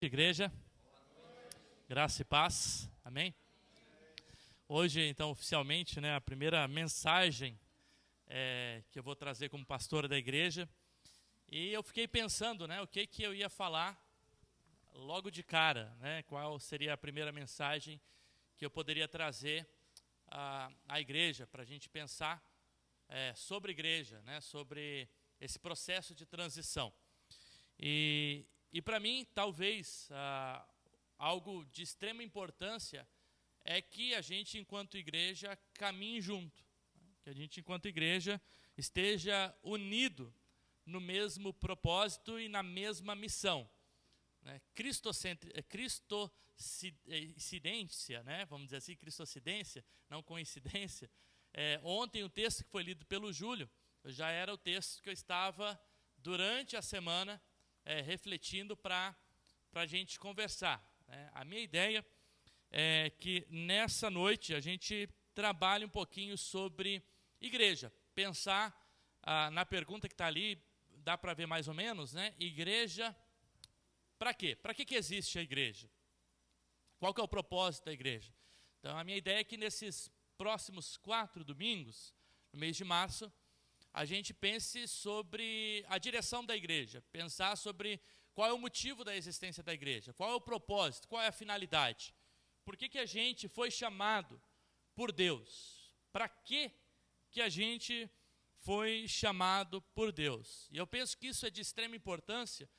Igreja, graça e paz, amém? Hoje, então, oficialmente, a primeira mensagem que eu vou trazer como pastor da igreja. E eu fiquei pensando, o que eu ia falar logo de cara, qual seria a primeira mensagem que eu poderia trazer à igreja, para a gente pensar sobre igreja, sobre esse processo de transição. E para mim, talvez, algo de extrema importância é que a gente, enquanto igreja, caminhe junto. Que a gente, enquanto igreja, esteja unido no mesmo propósito e na mesma missão. Cristocidência, vamos dizer assim, cristocidência, não coincidência. Ontem, o texto que foi lido pelo Júlio, já era o texto que eu estava, durante a semana, refletindo para a gente conversar. A minha ideia é que nessa noite a gente trabalhe um pouquinho sobre igreja. Pensar na pergunta que está ali, dá para ver mais ou menos, igreja, para quê? Para que existe a igreja? Qual que é o propósito da igreja? Então a minha ideia é que nesses próximos 4 domingos, no mês de março, a gente pense sobre a direção da igreja, pensar sobre qual é o motivo da existência da igreja, qual é o propósito, qual é a finalidade, por que a gente foi chamado por Deus, para que a gente foi chamado por Deus. E eu penso que isso é de extrema importância,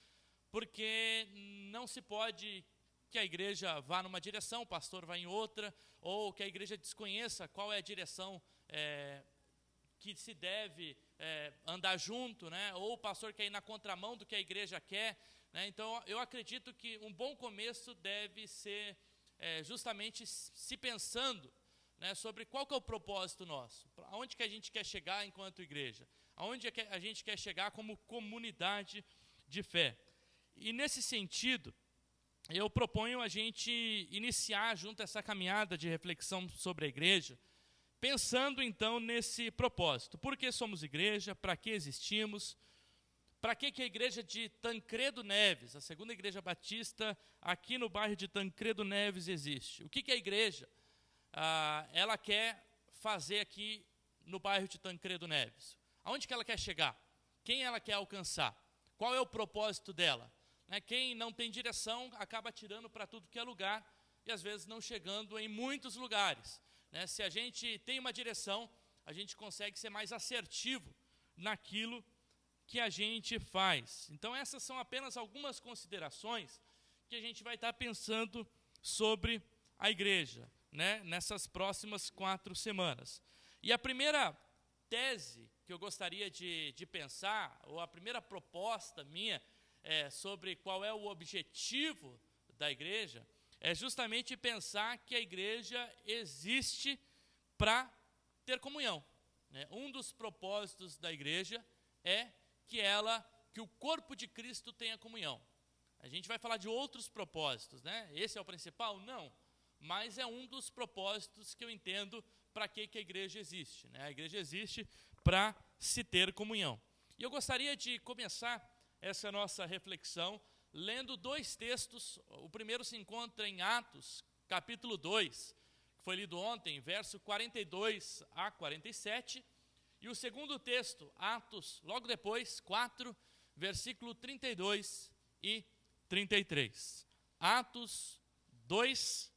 porque não se pode que a igreja vá numa direção, o pastor vá em outra, ou que a igreja desconheça qual é a direção que se deve andar junto, ou o pastor quer ir na contramão do que a igreja quer. Então, eu acredito que um bom começo deve ser justamente se pensando sobre qual que é o propósito nosso, aonde que a gente quer chegar enquanto igreja, aonde a gente quer chegar como comunidade de fé. E nesse sentido, eu proponho a gente iniciar junto essa caminhada de reflexão sobre a igreja, pensando então nesse propósito. Por que somos igreja? Para que existimos? Para que a igreja de Tancredo Neves, a segunda igreja batista aqui no bairro de Tancredo Neves existe? O que a igreja ela quer fazer aqui no bairro de Tancredo Neves? Aonde que ela quer chegar? Quem ela quer alcançar? Qual é o propósito dela? Quem não tem direção acaba atirando para tudo que é lugar e às vezes não chegando em muitos lugares. Se a gente tem uma direção, a gente consegue ser mais assertivo naquilo que a gente faz. Então essas são apenas algumas considerações que a gente vai estar pensando sobre a igreja, nessas próximas 4 semanas. E a primeira tese que eu gostaria de pensar, ou a primeira proposta minha sobre qual é o objetivo da igreja, é justamente pensar que a igreja existe para ter comunhão. Um dos propósitos da igreja é que o corpo de Cristo tenha comunhão. A gente vai falar de outros propósitos, Esse é o principal? Não. Mas é um dos propósitos que eu entendo para que a igreja existe. A igreja existe para se ter comunhão. E eu gostaria de começar essa nossa reflexão lendo 2 textos. O primeiro se encontra em Atos, capítulo 2, que foi lido ontem, verso 42 a 47. E o segundo texto, Atos, logo depois, 4, versículo 32 e 33. Atos 2,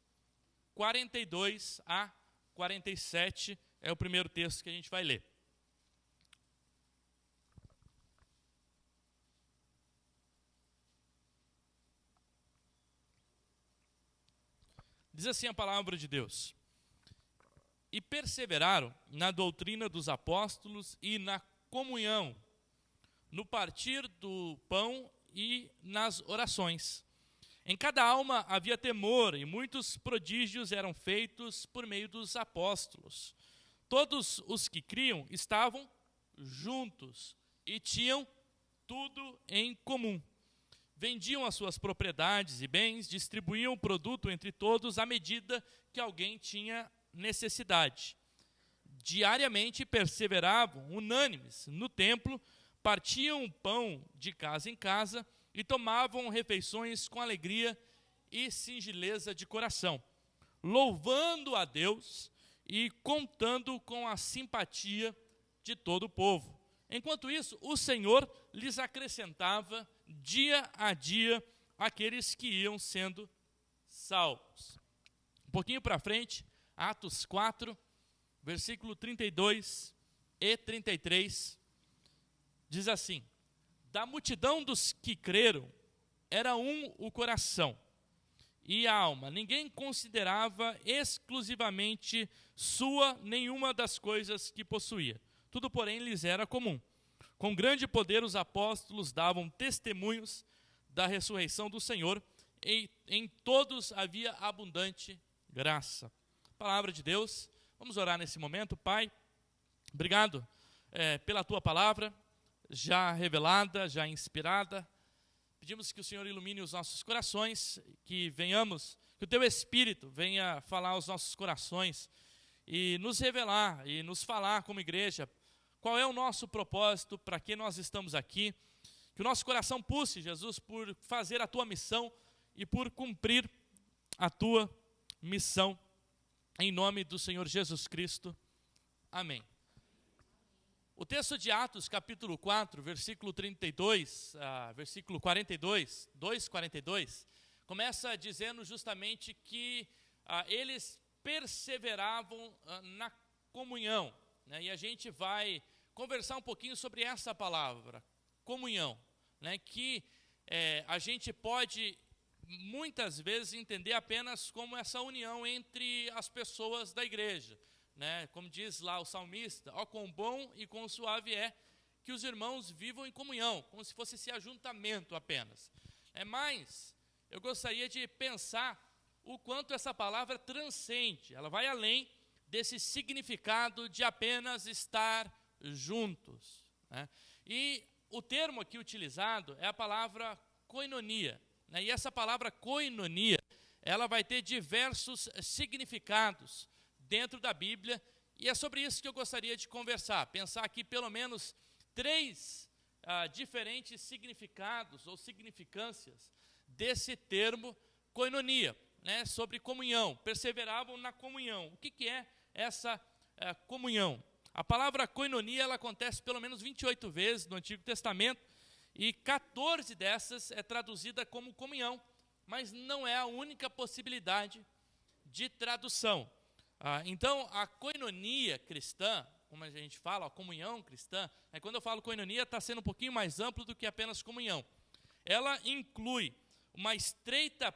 42 a 47 é o primeiro texto que a gente vai ler. Diz assim a palavra de Deus: e perseveraram na doutrina dos apóstolos e na comunhão, no partir do pão e nas orações. Em cada alma havia temor, e muitos prodígios eram feitos por meio dos apóstolos. Todos os que criam estavam juntos e tinham tudo em comum. Vendiam as suas propriedades e bens, distribuíam o produto entre todos à medida que alguém tinha necessidade. Diariamente perseveravam unânimes no templo, partiam o pão de casa em casa e tomavam refeições com alegria e singeleza de coração, louvando a Deus e contando com a simpatia de todo o povo. Enquanto isso, o Senhor lhes acrescentava dia a dia aqueles que iam sendo salvos. Um pouquinho para frente, Atos 4, versículo 32 e 33, diz assim: da multidão dos que creram, era um o coração e a alma. Ninguém considerava exclusivamente sua nenhuma das coisas que possuía. Tudo, porém, lhes era comum. Com grande poder os apóstolos davam testemunhos da ressurreição do Senhor, e em todos havia abundante graça. Palavra de Deus. Vamos orar nesse momento. Pai, obrigado pela tua palavra, já revelada, já inspirada. Pedimos que o Senhor ilumine os nossos corações, que o teu Espírito venha falar aos nossos corações e nos revelar e nos falar como igreja qual é o nosso propósito, para que nós estamos aqui. Que o nosso coração pulse, Jesus, por fazer a tua missão e por cumprir a tua missão. Em nome do Senhor Jesus Cristo. Amém. O texto de Atos, capítulo 4, versículo 32, versículo 42, 2:42, começa dizendo justamente que eles perseveravam na comunhão, né? E a gente vai conversar um pouquinho sobre essa palavra, comunhão, né? Que a gente pode muitas vezes entender apenas como essa união entre as pessoas da igreja, né? Como diz lá o salmista: ó, quão bom e quão suave é que os irmãos vivam em comunhão, como se fosse esse ajuntamento apenas. Mas eu gostaria de pensar o quanto essa palavra transcende, ela vai além desse significado de apenas estar juntos, né? E o termo aqui utilizado é a palavra koinonia, né? E essa palavra koinonia, ela vai ter diversos significados dentro da Bíblia, e é sobre isso que eu gostaria de conversar, pensar aqui pelo menos 3 diferentes significados ou significâncias desse termo koinonia, né? Sobre comunhão, perseveravam na comunhão. O que é essa comunhão? A palavra koinonia, ela acontece pelo menos 28 vezes no Antigo Testamento, e 14 dessas é traduzida como comunhão, mas não é a única possibilidade de tradução. Então, a koinonia cristã, como a gente fala, a comunhão cristã, quando eu falo koinonia, está sendo um pouquinho mais amplo do que apenas comunhão. Ela inclui uma estreita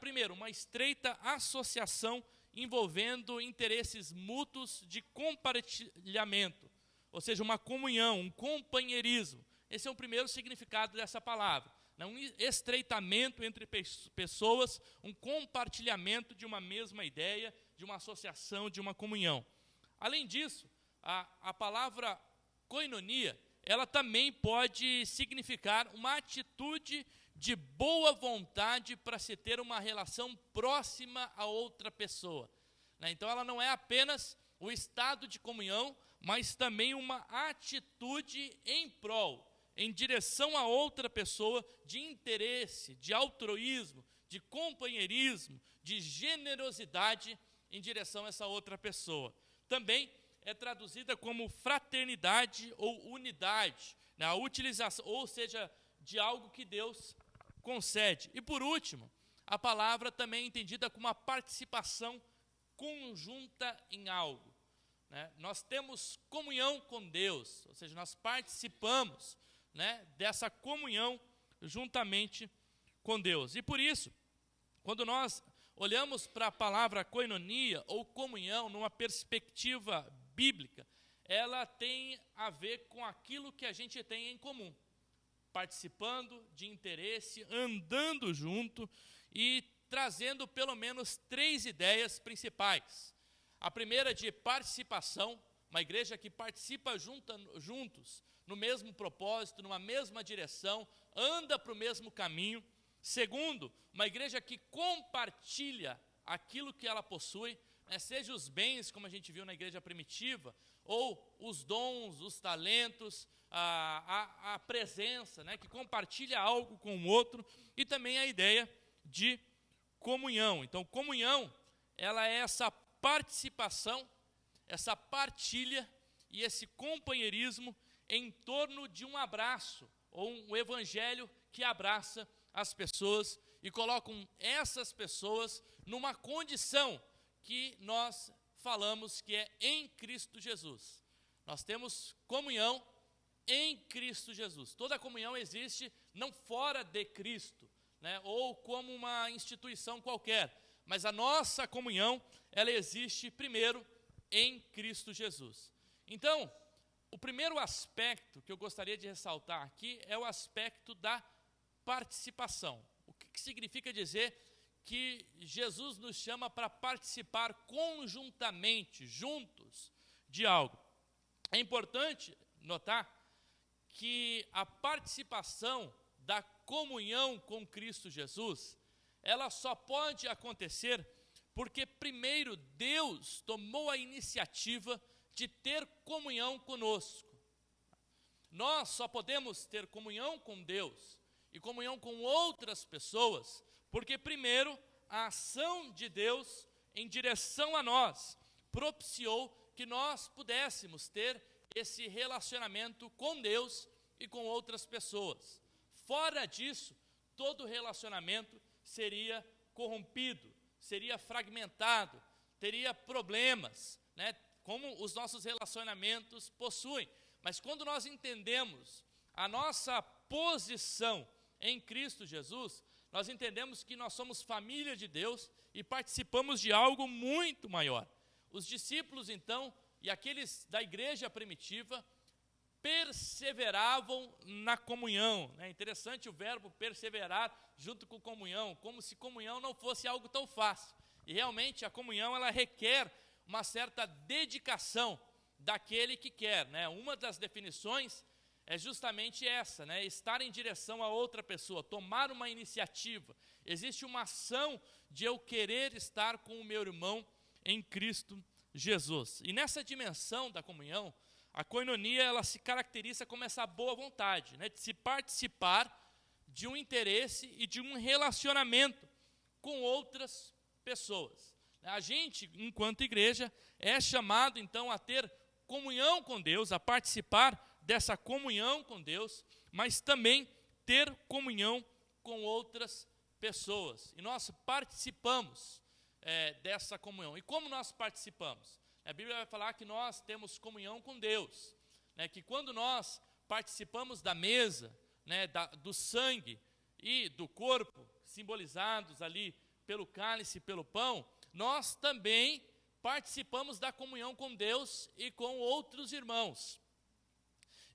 associação envolvendo interesses mútuos de compartilhamento, ou seja, uma comunhão, um companheirismo. Esse é o primeiro significado dessa palavra, né? Um estreitamento entre pessoas, um compartilhamento de uma mesma ideia, de uma associação, de uma comunhão. Além disso, a palavra koinonia, ela também pode significar uma atitude de boa vontade para se ter uma relação próxima a outra pessoa, né? Então, ela não é apenas o estado de comunhão, mas também uma atitude em prol, em direção a outra pessoa, de interesse, de altruísmo, de companheirismo, de generosidade em direção a essa outra pessoa. Também é traduzida como fraternidade ou unidade, né? A utilização, ou seja, de algo que Deus concede. E por último, a palavra também é entendida como uma participação conjunta em algo, né? Nós temos comunhão com Deus, ou seja, nós participamos, né, dessa comunhão juntamente com Deus. E por isso, quando nós olhamos para a palavra koinonia ou comunhão numa perspectiva bíblica, ela tem a ver com aquilo que a gente tem em comum, participando de interesse, andando junto e trazendo pelo menos 3 ideias principais. A primeira, de participação, uma igreja que participa juntos no mesmo propósito, numa mesma direção, anda para o mesmo caminho. Segundo, uma igreja que compartilha aquilo que ela possui, né, seja os bens, como a gente viu na igreja primitiva, ou os dons, os talentos, a presença, né, que compartilha algo com o outro, e também a ideia de comunhão. Então, comunhão, ela é essa participação, essa partilha e esse companheirismo em torno de um abraço, ou um evangelho que abraça as pessoas e colocam essas pessoas numa condição que nós falamos que é em Cristo Jesus. Nós temos comunhão em Cristo Jesus. Toda comunhão existe não fora de Cristo, né, ou como uma instituição qualquer, mas a nossa comunhão, ela existe primeiro em Cristo Jesus. Então, o primeiro aspecto que eu gostaria de ressaltar aqui é o aspecto da participação. O que significa dizer que Jesus nos chama para participar conjuntamente, juntos, de algo? É importante notar que a participação da comunhão com Cristo Jesus, ela só pode acontecer porque primeiro Deus tomou a iniciativa de ter comunhão conosco. Nós só podemos ter comunhão com Deus e comunhão com outras pessoas porque primeiro a ação de Deus em direção a nós propiciou que nós pudéssemos ter esse relacionamento com Deus e com outras pessoas. Fora disso, todo relacionamento seria corrompido, seria fragmentado, teria problemas, né, como os nossos relacionamentos possuem. Mas quando nós entendemos a nossa posição em Cristo Jesus, nós entendemos que nós somos família de Deus e participamos de algo muito maior. Os discípulos, então, e aqueles da igreja primitiva, perseveravam na comunhão. É interessante o verbo perseverar junto com comunhão, como se comunhão não fosse algo tão fácil. E realmente a comunhão, ela requer uma certa dedicação daquele que quer, né? Uma das definições é justamente essa, né? Estar em direção a outra pessoa, tomar uma iniciativa. Existe uma ação de eu querer estar com o meu irmão em Cristo Jesus. E nessa dimensão da comunhão, a koinonia, ela se caracteriza como essa boa vontade, né, de se participar de um interesse e de um relacionamento com outras pessoas. A gente, enquanto igreja, é chamado então a ter comunhão com Deus, a participar dessa comunhão com Deus, mas também ter comunhão com outras pessoas. E nós participamos dessa comunhão. E como nós participamos? A Bíblia vai falar que nós temos comunhão com Deus, né, que quando nós participamos da mesa, né, do sangue e do corpo, simbolizados ali pelo cálice e pelo pão, nós também participamos da comunhão com Deus e com outros irmãos.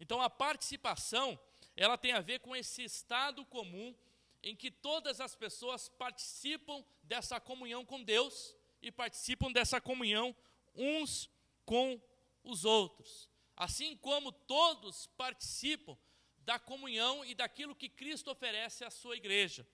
Então a participação, ela tem a ver com esse estado comum em que todas as pessoas participam dessa comunhão com Deus e participam dessa comunhão uns com os outros. Assim como todos participam da comunhão e daquilo que Cristo oferece à sua igreja.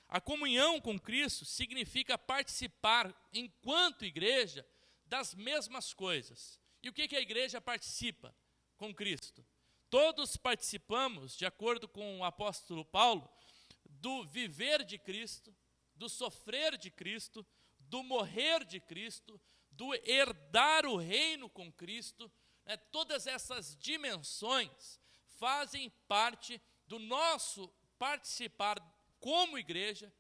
A comunhão com Cristo significa participar, enquanto igreja, das mesmas coisas. E o que a igreja participa com Cristo? Todos participamos, de acordo com o apóstolo Paulo, do viver de Cristo, do sofrer de Cristo, do morrer de Cristo, do herdar o reino com Cristo, né? Todas essas dimensões fazem parte do nosso participar como igreja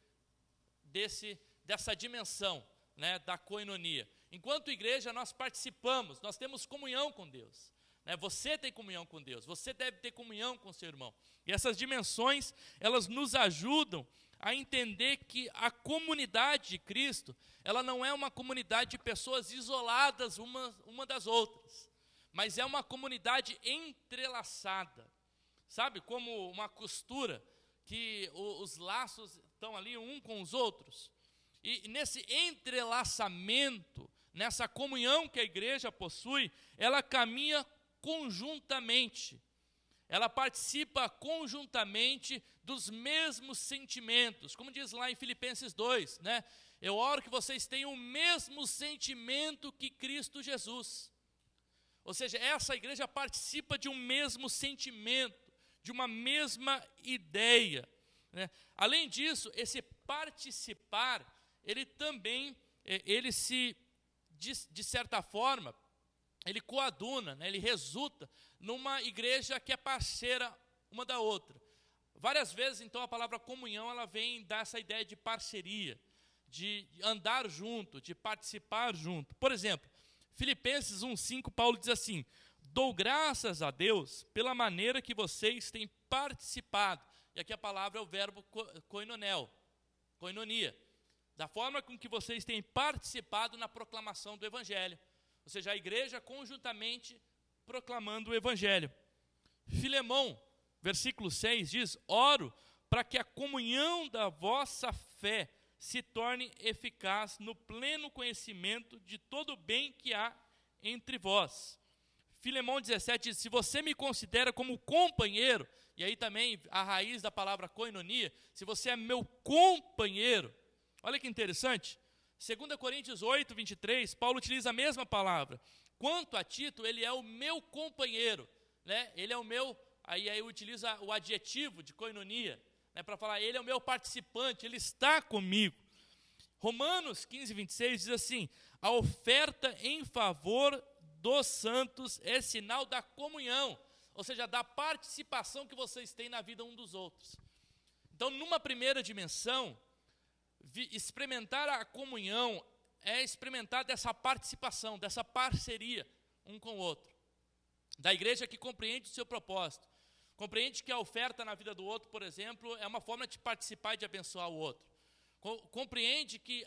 dessa dimensão, né, da koinonia. Enquanto igreja, nós participamos, nós temos comunhão com Deus. Né? Você tem comunhão com Deus, você deve ter comunhão com seu irmão. E essas dimensões, elas nos ajudam a entender que a comunidade de Cristo, ela não é uma comunidade de pessoas isoladas uma das outras, mas é uma comunidade entrelaçada. Sabe, como uma costura, que os laços estão ali um com os outros. E nesse entrelaçamento, nessa comunhão que a igreja possui, ela caminha conjuntamente. Ela participa conjuntamente dos mesmos sentimentos. Como diz lá em Filipenses 2, né? Eu oro que vocês tenham o mesmo sentimento que Cristo Jesus. Ou seja, essa igreja participa de um mesmo sentimento, de uma mesma ideia, né? Além disso, esse participar, ele também, de certa forma, ele coaduna, né? Ele resulta numa igreja que é parceira uma da outra. Várias vezes, então, a palavra comunhão, ela vem dar essa ideia de parceria, de andar junto, de participar junto. Por exemplo, Filipenses 1,5, Paulo diz assim: dou graças a Deus pela maneira que vocês têm participado. E aqui a palavra é o verbo koinonia. Da forma com que vocês têm participado na proclamação do Evangelho. Ou seja, a igreja conjuntamente proclamando o Evangelho. Filemão, versículo 6 diz: oro para que a comunhão da vossa fé se torne eficaz no pleno conhecimento de todo o bem que há entre vós. Filemão 17 diz: se você me considera como companheiro, e aí também a raiz da palavra koinonia, se você é meu companheiro, olha que interessante, 2 Coríntios 8, 23, Paulo utiliza a mesma palavra. Quanto a Tito, ele é o meu companheiro, né? Ele é o meu, aí utiliza o adjetivo de koinonia, né, para falar, ele é o meu participante, ele está comigo. Romanos 15, 26 diz assim: a oferta em favor dos santos é sinal da comunhão, ou seja, da participação que vocês têm na vida um dos outros. Então, numa primeira dimensão, experimentar a comunhão é experimentar dessa participação, dessa parceria um com o outro. Da igreja que compreende o seu propósito, compreende que a oferta na vida do outro, por exemplo, é uma forma de participar e de abençoar o outro. Compreende que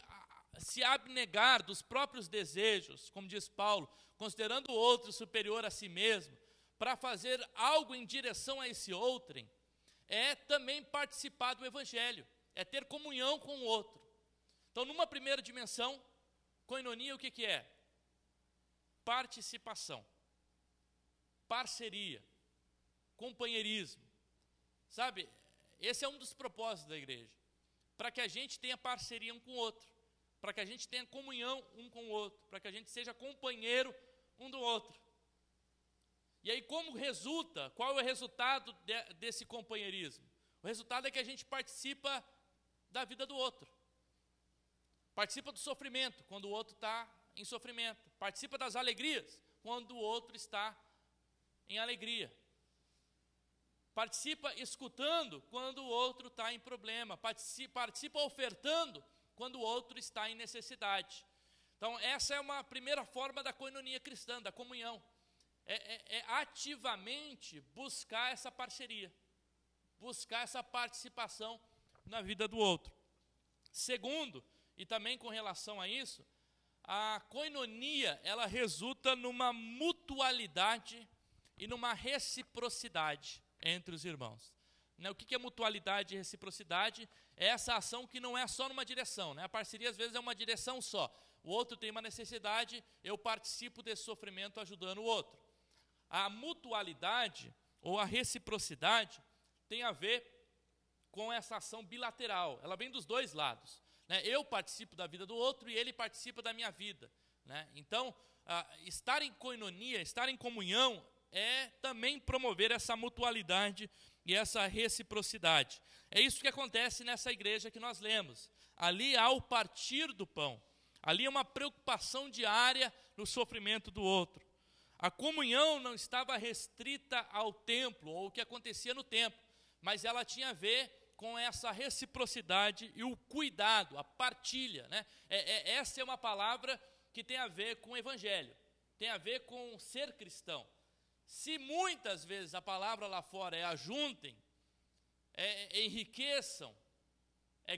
se abnegar dos próprios desejos, como diz Paulo, considerando o outro superior a si mesmo, para fazer algo em direção a esse outrem, é também participar do Evangelho, é ter comunhão com o outro. Então, numa primeira dimensão, koinonia, o que é? Participação, parceria, companheirismo. Sabe, esse é um dos propósitos da igreja, para que a gente tenha parceria um com o outro, para que a gente tenha comunhão um com o outro, para que a gente seja companheiro um do outro. E aí, como resulta, qual é o resultado desse companheirismo? O resultado é que a gente participa da vida do outro, participa do sofrimento, quando o outro está em sofrimento, participa das alegrias, quando o outro está em alegria, participa escutando quando o outro está em problema, participa ofertando quando o outro está em necessidade. Então, essa é uma primeira forma da koinonia cristã, da comunhão. É ativamente buscar essa parceria, buscar essa participação na vida do outro. Segundo, e também com relação a isso, a koinonia, ela resulta numa mutualidade e numa reciprocidade entre os irmãos. O que é mutualidade e reciprocidade? É essa ação que não é só numa direção, né? A parceria às vezes é uma direção só. O outro tem uma necessidade, eu participo desse sofrimento ajudando o outro. A mutualidade ou a reciprocidade tem a ver com essa ação bilateral. Ela vem dos dois lados, né? Eu participo da vida do outro e ele participa da minha vida, né? Então, estar em koinonia, estar em comunhão, é também promover essa mutualidade e essa reciprocidade. É isso que acontece nessa igreja que nós lemos. Ali há o partir do pão. Ali é uma preocupação diária no sofrimento do outro. A comunhão não estava restrita ao templo, ou o que acontecia no templo, mas ela tinha a ver com essa reciprocidade e o cuidado, a partilha, né? Essa é uma palavra que tem a ver com o Evangelho, tem a ver com ser cristão. Se muitas vezes a palavra lá fora é ajuntem, enriqueçam,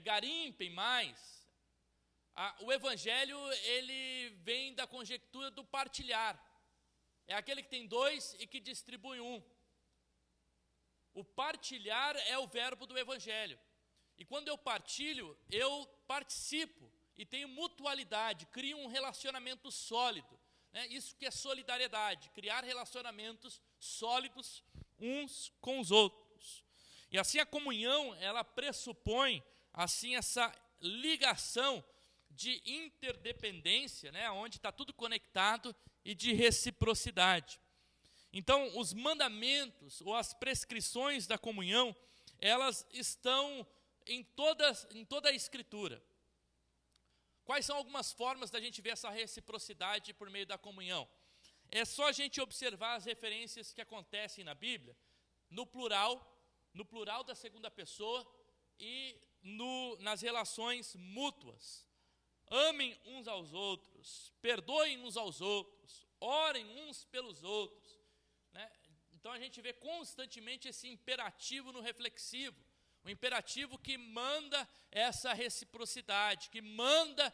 garimpem mais, o Evangelho, ele vem da conjectura do partilhar. É aquele que tem dois e que distribui um. O partilhar é o verbo do Evangelho. E quando eu partilho, eu participo e tenho mutualidade, crio um relacionamento sólido, né? Isso que é solidariedade, criar relacionamentos sólidos uns com os outros. E assim a comunhão, ela pressupõe assim essa ligação de interdependência, né? Onde está tudo conectado e de reciprocidade. Então, os mandamentos ou as prescrições da comunhão, elas estão em toda a Escritura. Quais são algumas formas da gente ver essa reciprocidade por meio da comunhão? É só a gente observar as referências que acontecem na Bíblia, no plural da segunda pessoa e nas relações mútuas. Amem uns aos outros, perdoem uns aos outros, orem uns pelos outros. Né? Então a gente vê constantemente esse imperativo no reflexivo, um imperativo que manda essa reciprocidade, que manda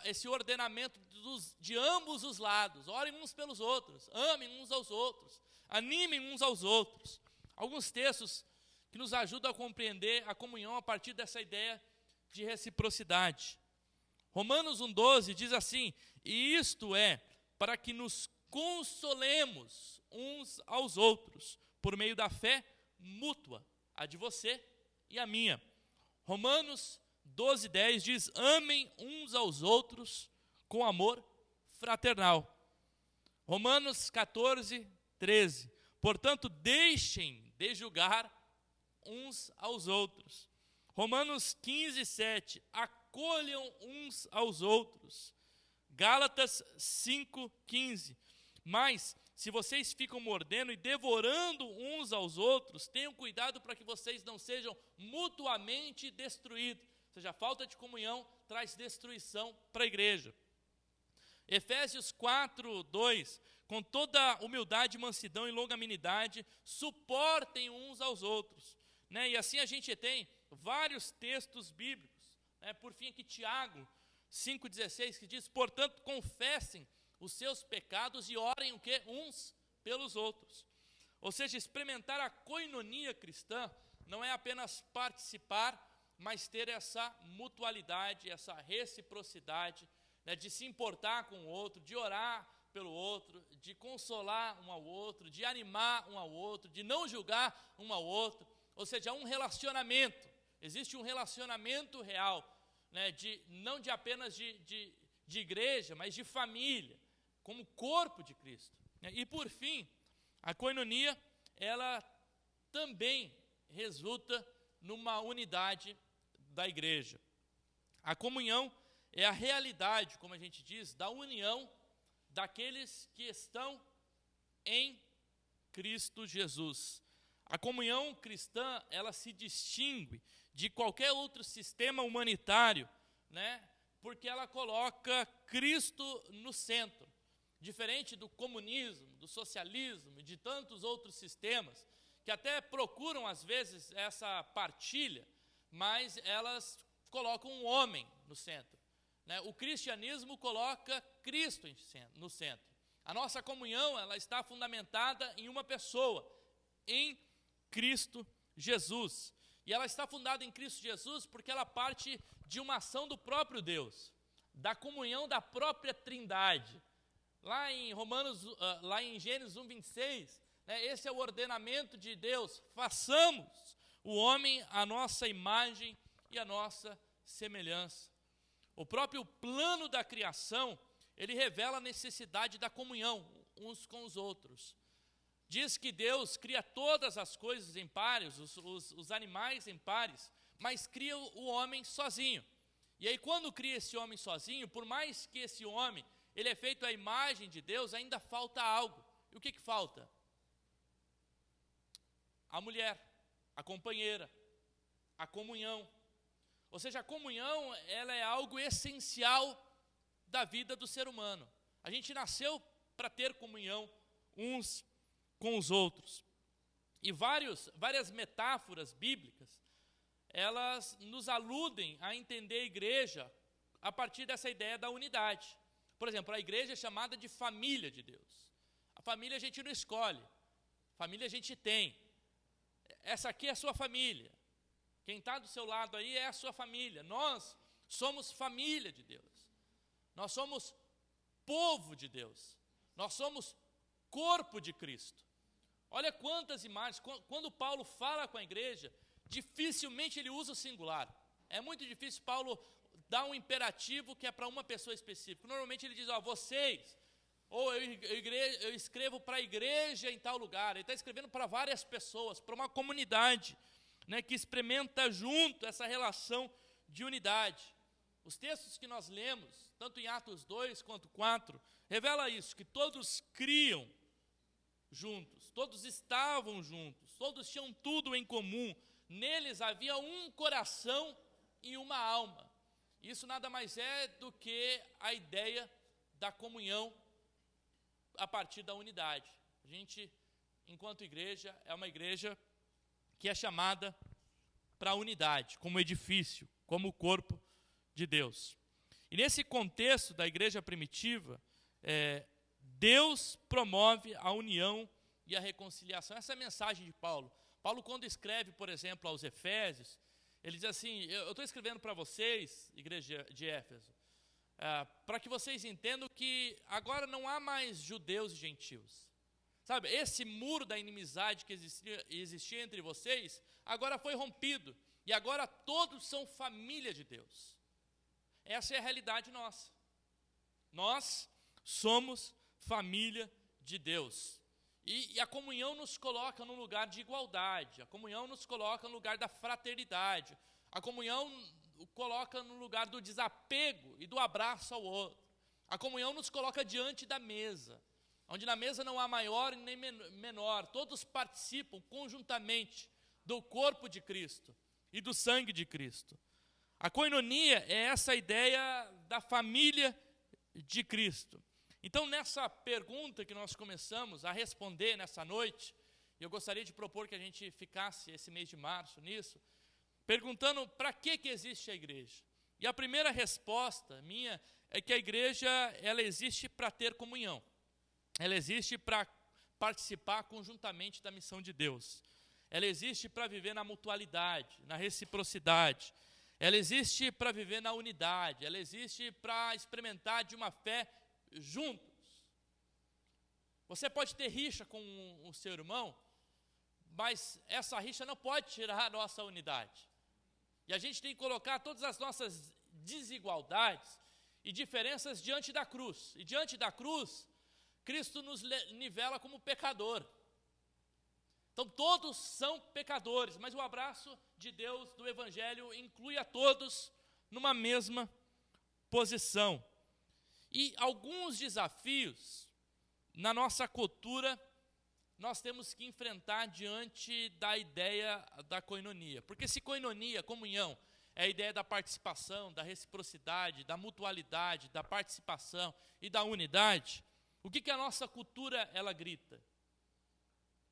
esse ordenamento de ambos os lados. Orem uns pelos outros, amem uns aos outros, animem uns aos outros. Alguns textos que nos ajudam a compreender a comunhão a partir dessa ideia de reciprocidade. Romanos 1,12 diz assim: e isto é para que nos consolemos uns aos outros, por meio da fé mútua, a de você e a minha. Romanos 12,10 diz: amem uns aos outros com amor fraternal. Romanos 14,13, portanto, deixem de julgar uns aos outros. Romanos 15,7, acolham uns aos outros. Gálatas 5,15, mas se vocês ficam mordendo e devorando uns aos outros, tenham cuidado para que vocês não sejam mutuamente destruídos. Ou seja, a falta de comunhão traz destruição para a igreja. Efésios 4:2, com toda humildade, mansidão e longanimidade, suportem uns aos outros. Né? E assim a gente tem vários textos bíblicos. Né? Por fim, aqui Tiago 5,16, que diz: portanto, confessem os seus pecados e orem o quê? Uns pelos outros. Ou seja, experimentar a koinonia cristã não é apenas participar, mas ter essa mutualidade, essa reciprocidade, né, de se importar com o outro, de orar pelo outro, de consolar um ao outro, de animar um ao outro, de não julgar um ao outro. Ou seja, um relacionamento, existe um relacionamento real, né, não apenas de igreja, mas de família, como corpo de Cristo. E por fim, a koinonia, ela também resulta numa unidade da igreja. A comunhão é a realidade, como a gente diz, da união daqueles que estão em Cristo Jesus. A comunhão cristã, ela se distingue de qualquer outro sistema humanitário, né? Porque ela coloca Cristo no centro. Diferente do comunismo, do socialismo e de tantos outros sistemas, que até procuram, às vezes, essa partilha, mas elas colocam um homem no centro. Né? O cristianismo coloca Cristo no centro. A nossa comunhão, ela está fundamentada em uma pessoa, em Cristo Jesus. E ela está fundada em Cristo Jesus porque ela parte de uma ação do próprio Deus, da comunhão da própria Trindade. Lá em Gênesis 1,26, né, esse é o ordenamento de Deus: façamos o homem à nossa imagem e à nossa semelhança. O próprio plano da criação, ele revela a necessidade da comunhão uns com os outros. Diz que Deus cria todas as coisas em pares, os animais em pares, mas cria o homem sozinho. E aí quando cria esse homem sozinho, por mais que esse homem ele é feito à imagem de Deus, ainda falta algo. E o que falta? A mulher, a companheira, a comunhão. Ou seja, a comunhão, ela é algo essencial da vida do ser humano. A gente nasceu para ter comunhão uns com os outros. E várias metáforas bíblicas, elas nos aludem a entender a igreja a partir dessa ideia da unidade. Por exemplo, a igreja é chamada de família de Deus. A família a gente não escolhe, a família a gente tem. Essa aqui é a sua família. Quem está do seu lado aí é a sua família. Nós somos família de Deus. Nós somos povo de Deus. Nós somos corpo de Cristo. Olha quantas imagens. Quando Paulo fala com a igreja, dificilmente ele usa o singular. É muito difícil Paulo dar um imperativo que é para uma pessoa específica. Normalmente ele diz: vocês, Ou eu escrevo para a igreja em tal lugar. Ele está escrevendo para várias pessoas, para uma comunidade, né, que experimenta junto essa relação de unidade. Os textos que nós lemos, tanto em Atos 2 quanto 4, revela isso, que todos criam juntos, todos estavam juntos, todos tinham tudo em comum. Neles havia um coração e uma alma. Isso nada mais é do que a ideia da comunhão a partir da unidade. A gente, enquanto igreja, é uma igreja que é chamada para a unidade, como edifício, como corpo de Deus. E nesse contexto da igreja primitiva, Deus promove a união e a reconciliação. Essa é a mensagem de Paulo. Paulo, quando escreve, por exemplo, aos Efésios, ele diz assim: eu estou escrevendo para vocês, igreja de Éfeso, para que vocês entendam que agora não há mais judeus e gentios. Sabe, esse muro da inimizade que existia entre vocês, agora foi rompido. E agora todos são família de Deus. Essa é a realidade nossa. Nós somos família de Deus. E a comunhão nos coloca num lugar de igualdade. A comunhão nos coloca no lugar da fraternidade. A comunhão coloca no lugar do desapego e do abraço ao outro. A comunhão nos coloca diante da mesa, onde na mesa não há maior nem menor. Todos participam conjuntamente do corpo de Cristo e do sangue de Cristo. A koinonia é essa ideia da família de Cristo. Então, nessa pergunta que nós começamos a responder nessa noite, eu gostaria de propor que a gente ficasse esse mês de março nisso, perguntando para que existe a igreja. E a primeira resposta minha é que a igreja, ela existe para ter comunhão. Ela existe para participar conjuntamente da missão de Deus. Ela existe para viver na mutualidade, na reciprocidade. Ela existe para viver na unidade. Ela existe para experimentar de uma fé juntos. Você pode ter rixa com o seu irmão, mas essa rixa não pode tirar a nossa unidade. E a gente tem que colocar todas as nossas desigualdades e diferenças diante da cruz. E diante da cruz, Cristo nos nivela como pecador. Então todos são pecadores, mas o abraço de Deus do Evangelho inclui a todos numa mesma posição. E alguns desafios na nossa cultura nós temos que enfrentar diante da ideia da koinonia. Porque se koinonia, comunhão, é a ideia da participação, da reciprocidade, da mutualidade, da participação e da unidade, o que a nossa cultura ela grita?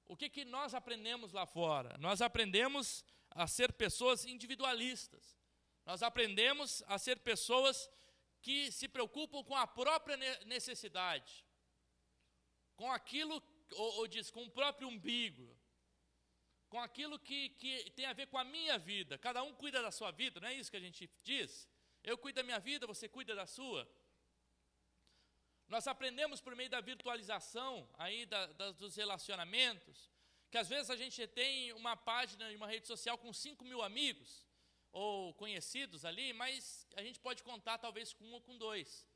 O que nós aprendemos lá fora? Nós aprendemos a ser pessoas individualistas. Nós aprendemos a ser pessoas que se preocupam com a própria necessidade, com aquilo, com o próprio umbigo, com aquilo que tem a ver com a minha vida. Cada um cuida da sua vida, não é isso que a gente diz? Eu cuido da minha vida, você cuida da sua. Nós aprendemos por meio da virtualização aí dos relacionamentos, que às vezes a gente tem uma página e uma rede social com 5.000 amigos, ou conhecidos ali, mas a gente pode contar talvez com 1 ou com 2.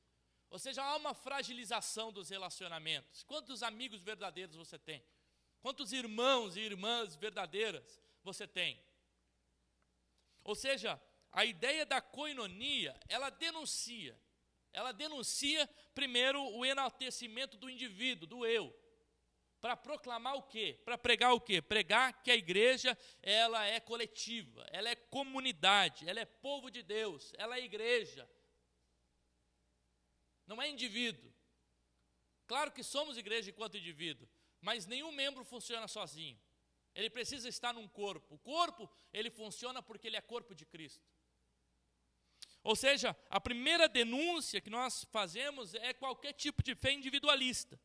Ou seja, há uma fragilização dos relacionamentos. Quantos amigos verdadeiros você tem? Quantos irmãos e irmãs verdadeiras você tem? Ou seja, a ideia da koinonia, ela denuncia primeiro o enaltecimento do indivíduo, do eu, para proclamar o quê? Para pregar o quê? Pregar que a igreja, ela é coletiva, ela é comunidade, ela é povo de Deus, ela é igreja. Não é indivíduo. Claro que somos igreja enquanto indivíduo, mas nenhum membro funciona sozinho. Ele precisa estar num corpo. O corpo, ele funciona porque ele é corpo de Cristo. Ou seja, a primeira denúncia que nós fazemos é qualquer tipo de fé individualista.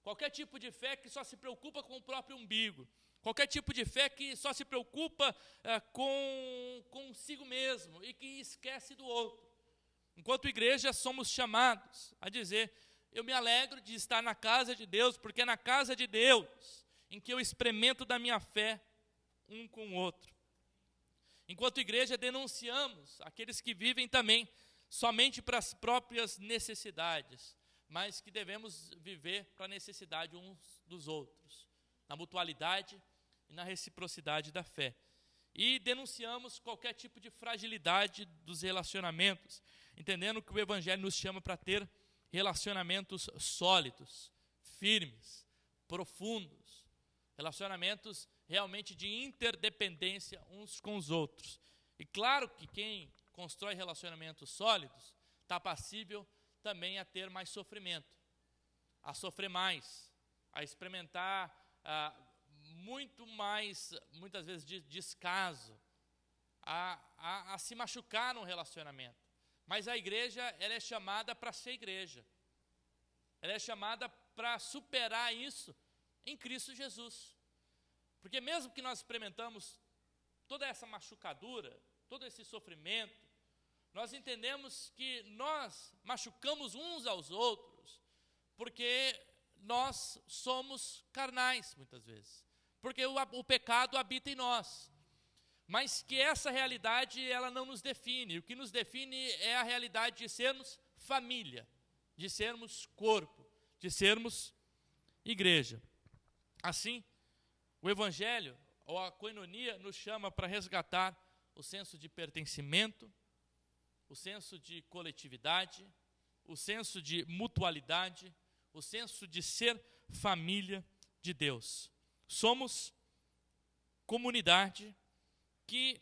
Qualquer tipo de fé que só se preocupa com o próprio umbigo. Qualquer tipo de fé que só se preocupa com consigo mesmo e que esquece do outro. Enquanto igreja, somos chamados a dizer: eu me alegro de estar na casa de Deus, porque é na casa de Deus em que eu experimento da minha fé um com o outro. Enquanto igreja, denunciamos aqueles que vivem também somente para as próprias necessidades, mas que devemos viver para a necessidade uns dos outros, na mutualidade e na reciprocidade da fé. E denunciamos qualquer tipo de fragilidade dos relacionamentos, entendendo que o Evangelho nos chama para ter relacionamentos sólidos, firmes, profundos, relacionamentos realmente de interdependência uns com os outros. E claro que quem constrói relacionamentos sólidos está passível também a ter mais sofrimento, a sofrer mais, a experimentar muito mais, muitas vezes, de descaso, a se machucar num relacionamento. Mas a igreja, ela é chamada para ser igreja. Ela é chamada para superar isso em Cristo Jesus. Porque mesmo que nós experimentamos toda essa machucadura, todo esse sofrimento, nós entendemos que nós machucamos uns aos outros, porque nós somos carnais, muitas vezes. Porque o pecado habita em nós. Mas que essa realidade, ela não nos define. O que nos define é a realidade de sermos família, de sermos corpo, de sermos igreja. Assim, o Evangelho, ou a koinonia, nos chama para resgatar o senso de pertencimento, o senso de coletividade, o senso de mutualidade, o senso de ser família de Deus. Somos comunidade que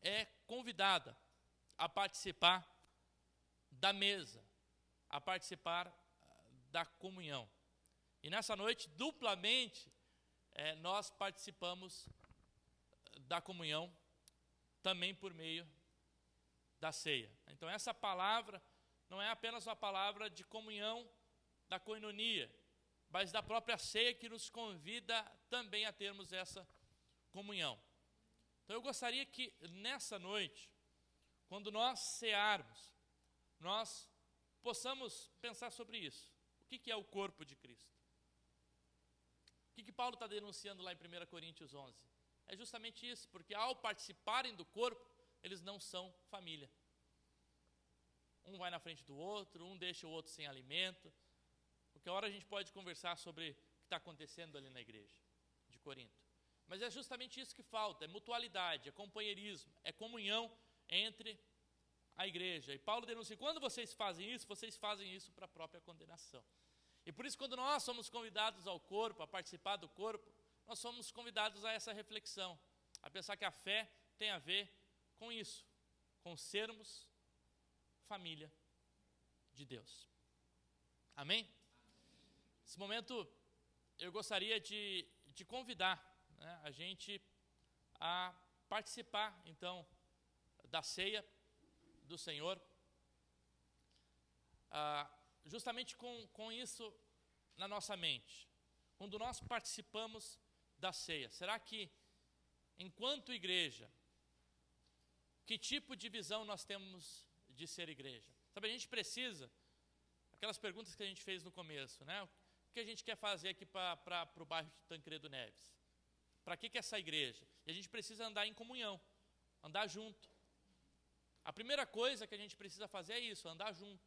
é convidada a participar da mesa, a participar da comunhão. E nessa noite, duplamente, nós participamos da comunhão também por meio da ceia. Então essa palavra não é apenas uma palavra de comunhão da koinonia, mas da própria ceia que nos convida também a termos essa comunhão. Então eu gostaria que nessa noite, quando nós cearmos, nós possamos pensar sobre isso. O que é o corpo de Cristo? O que Paulo está denunciando lá em 1 Coríntios 11? É justamente isso, porque ao participarem do corpo, eles não são família. Um vai na frente do outro, um deixa o outro sem alimento. Qualquer hora a gente pode conversar sobre o que está acontecendo ali na igreja de Corinto. Mas é justamente isso que falta, é mutualidade, é companheirismo, é comunhão entre a igreja. E Paulo denuncia, quando vocês fazem isso para a própria condenação. E por isso, quando nós somos convidados ao corpo, a participar do corpo, nós somos convidados a essa reflexão, a pensar que a fé tem a ver com isso, com sermos família de Deus. Amém? Nesse momento, eu gostaria de convidar, né, a gente a participar, então, da ceia do Senhor, justamente com isso na nossa mente. Quando nós participamos da ceia, será que, enquanto igreja, que tipo de visão nós temos de ser igreja? Sabe, a gente precisa, aquelas perguntas que a gente fez no começo, né? O que a gente quer fazer aqui para o bairro de Tancredo Neves? Para que é essa igreja? E a gente precisa andar em comunhão, andar junto. A primeira coisa que a gente precisa fazer é isso, andar junto,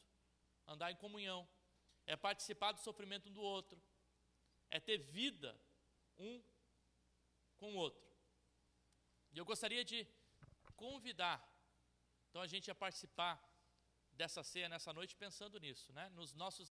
andar em comunhão, é participar do sofrimento um do outro, é ter vida um com o outro. E eu gostaria de convidar, então, a gente a participar dessa ceia nessa noite pensando nisso, né? Nos nossos